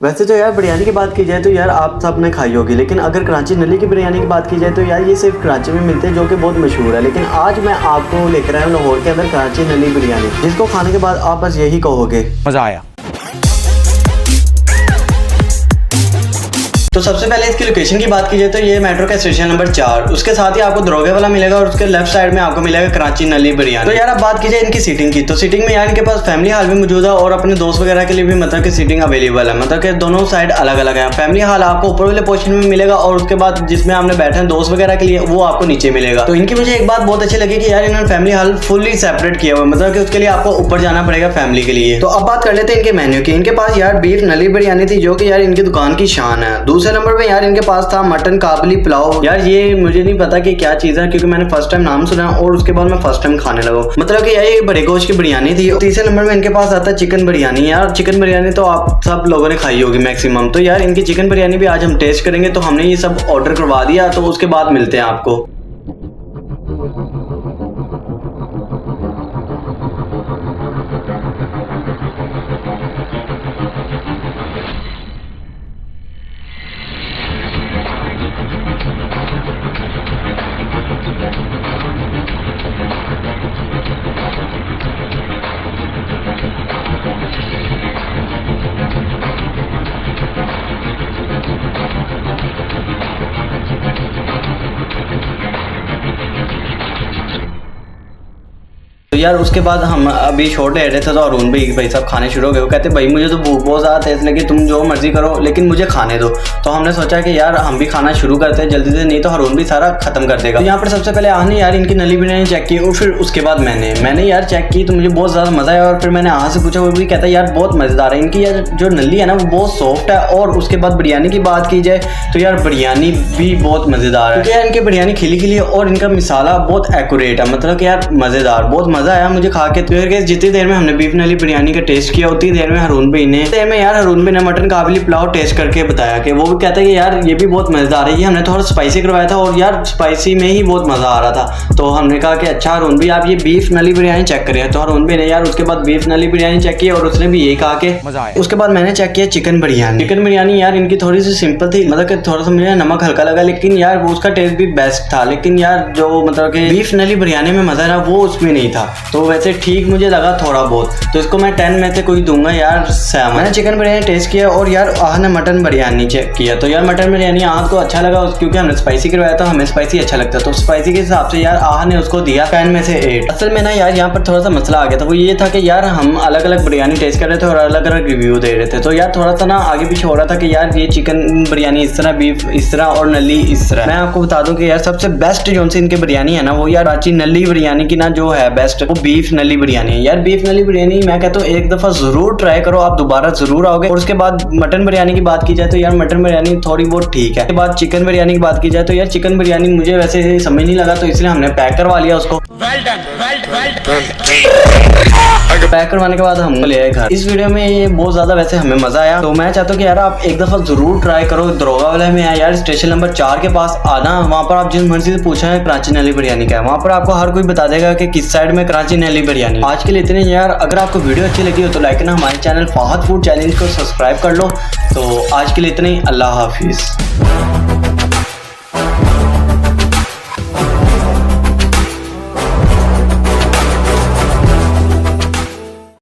वैसे तो यार बिरयानी की बात की जाए तो यार आप सब ने खाई होगी, लेकिन अगर कराची नली की बिरयानी की बात की जाए तो यार ये सिर्फ कराची में मिलते हैं, जो कि बहुत मशहूर है। लेकिन आज मैं आपको लेकर आया हूँ लाहौर के अंदर कराची नली बिरयानी, जिसको खाने के बाद आप बस यही कहोगे मजा आया। तो सबसे पहले इसकी लोकेशन की बात की जाए तो ये मेट्रो का स्टेशन नंबर 4, उसके साथ ही आपको दरोगे वाला मिलेगा और उसके लेफ्ट साइड में आपको मिलेगा कराची नली बिरयानी। तो यार अब बात की जाए इनकी सीटिंग की, तो सीटिंग में यार इनके पास फैमिली हॉल भी मौजूद है और अपने दोस्त वगैरह के लिए भी मतलब कि सीटिंग अवेलेबल है, मतलब कि दोनों साइड अलग अलग है। फैमिली हॉल आपको ऊपर वाले पोर्शन में मिलेगा और उसके बाद जिसमें आपने बैठे हैं दोस्त वगैरह के लिए वो आपको नीचे मिलेगा। तो इनकी मुझे एक बात बहुत अच्छी लगी कि यार इन्होंने फैमिली हॉल फुली सेपरेट किया हुआ है, मतलब कि उसके लिए आपको ऊपर जाना पड़ेगा फैमिली के लिए। तो अब बात कर लेते हैं इनके मेन्यू की। इनके पास यार बीफ नली बिरयानी थी जो कि यार इनकी दुकान की शान है। दूसरे नंबर पे यार इनके पास था मटन काबली पुलाव। यार ये मुझे नहीं पता कि क्या चीज है, क्योंकि मैंने फर्स्ट टाइम नाम सुना और उसके बाद मैं फर्स्ट टाइम खाने लगा, मतलब कि यार ये बड़े गोश्त की बिरयानी थी। तीसरे नंबर में इनके पास आता है चिकन बिरयानी। यार चिकन बिरयानी तो आप सब लोगों ने खाई होगी मैक्सिमम, तो यार इनकी चिकन बिरयानी भी आज हम टेस्ट करेंगे। तो हमने ये सब ऑर्डर करवा दिया, तो उसके बाद मिलते हैं आपको। तो यार उसके बाद हम अभी शॉर्ट ले रहे थे तो अरुण भाई साहब खाने शुरू हो गए। वो कहते भाई मुझे तो भूख बहुत ज़्यादा तेज लगी, तुम जो मर्जी करो लेकिन मुझे खाने दो। तो हमने सोचा कि यार हम भी खाना शुरू करते हैं जल्दी से, नहीं तो अरुण भी सारा खत्म कर देगा। तो यहाँ पर सबसे पहले आहने यार इनकी नली बिरयानी चेक की और फिर उसके बाद मैंने यार चेक की तो मुझे बहुत ज़्यादा मज़ा आया। और फिर मैंने आहा से पूछा, वो भी कहता है यार बहुत मज़ेदार है। इनकी यार जो नली है ना वो बहुत सॉफ्ट है। और उसके बाद बिरयानी की बात की जाए तो यार बिरयानी भी बहुत मज़ेदार है, क्योंकि यार इनकी बिरयानी खिली खिली है और इनका मिसाला बहुत एक्यूरेट है, मतलब कि यार मज़ेदार, बहुत मज़ा आया मुझे खा के। तो जितनी देर में हमने बीफ नली बिरयानी का टेस्ट किया उतनी देर में हरून भाई ने मटन काबली पुलाव टेस्ट करके बताया कि वो भी कहता है कि यार ये भी बहुत मजेदार है। ये हमने थोड़ा स्पाइसी करवाया था और यार स्पाइसी में ही बहुत मजा आ रहा था। तो हमने कहा कि अच्छा हरून भाई आप ये बीफ नली बिरयानी चेक करें। तो हरून भाई ने यार उसके बाद बीफ नली बिरयानी चेक की और उसने भी यही कहा कि मजा आया। उसके बाद मैंने चेक किया चिकन बिरयानी यार इनकी थोड़ी सी सिंपल थी, मतलब कि थोड़ा सा मुझे नमक हल्का लगा, लेकिन यार वो उसका टेस्ट भी बेस्ट था। लेकिन यार जो मतलब कि बीफ नली बिरयानी में मजा ना वो उसमें नहीं था। तो वैसे ठीक मुझे लगा थोड़ा बहुत, तो इसको मैं 10 में से कोई दूंगा यार 7। मैंने चिकन बिरयानी टेस्ट किया और यार आह ने मटन बिरयानी चेक किया। तो यार मटन बिरयानी आह को अच्छा लगा क्योंकि हमने स्पाइसी करवाया था, हमें स्पाइसी अच्छा लगता है। तो स्पाइसी के हिसाब से यार आह ने उसको दिया 10 में से 8। असल में ना यार यहाँ पर थोड़ा सा मसला आ गया था, वो ये था कि यार हम अलग अलग बिरयानी टेस्ट कर रहे थे और अलग अलग रिव्यू दे रहे थे। तो यार थोड़ा सा ना आगे पीछे हो रहा था कि यार ये चिकन बिरयानी इस तरह, बीफ इस तरह और नली इस तरह। मैं आपको बता दूं कि यार सबसे बेस्ट जो सी इनके बिरयानी है ना वो यार कराची नली बिरयानी की ना जो है बेस्ट, वो बीफ नली बिरयानी है। यार बीफ नली बिरयानी मैं कहता हूँ एक दफा जरूर ट्राई करो, आप दोबारा जरूर आओगे। और उसके बाद मटन बिरयानी की बात की जाए तो यार मटन बिरयानी थोड़ी बहुत ठीक है। उसके बाद चिकन बिरयानी की बात की जाए तो यार चिकन बिरयानी मुझे वैसे समझ नहीं लगा, तो इसलिए हमने पैक करवा लिया उसको। पैक करवाने के बाद हम ले आए घर। इस वीडियो में ये बहुत ज्यादा वैसे हमें मजा आया, तो मैं चाहता हूँ कि यार आप एक दफा जरूर ट्राई करो। दरोगा वाले में है यार स्टेशन नंबर 4 के पास आना, वहाँ पर आप जिस मर्जी से पूछा है कराची नली बिरयानी का है, वहाँ पर आपको हर कोई बता देगा कि किस साइड में कराची नली बिरयानी। आज के लिए इतने यार, अगर आपको वीडियो अच्छी लगी हो तो लाइक करना, हमारे चैनल फाहद फूड चैलेंज को सब्सक्राइब कर लो। तो आज के लिए इतना ही, अल्लाह हाफिज।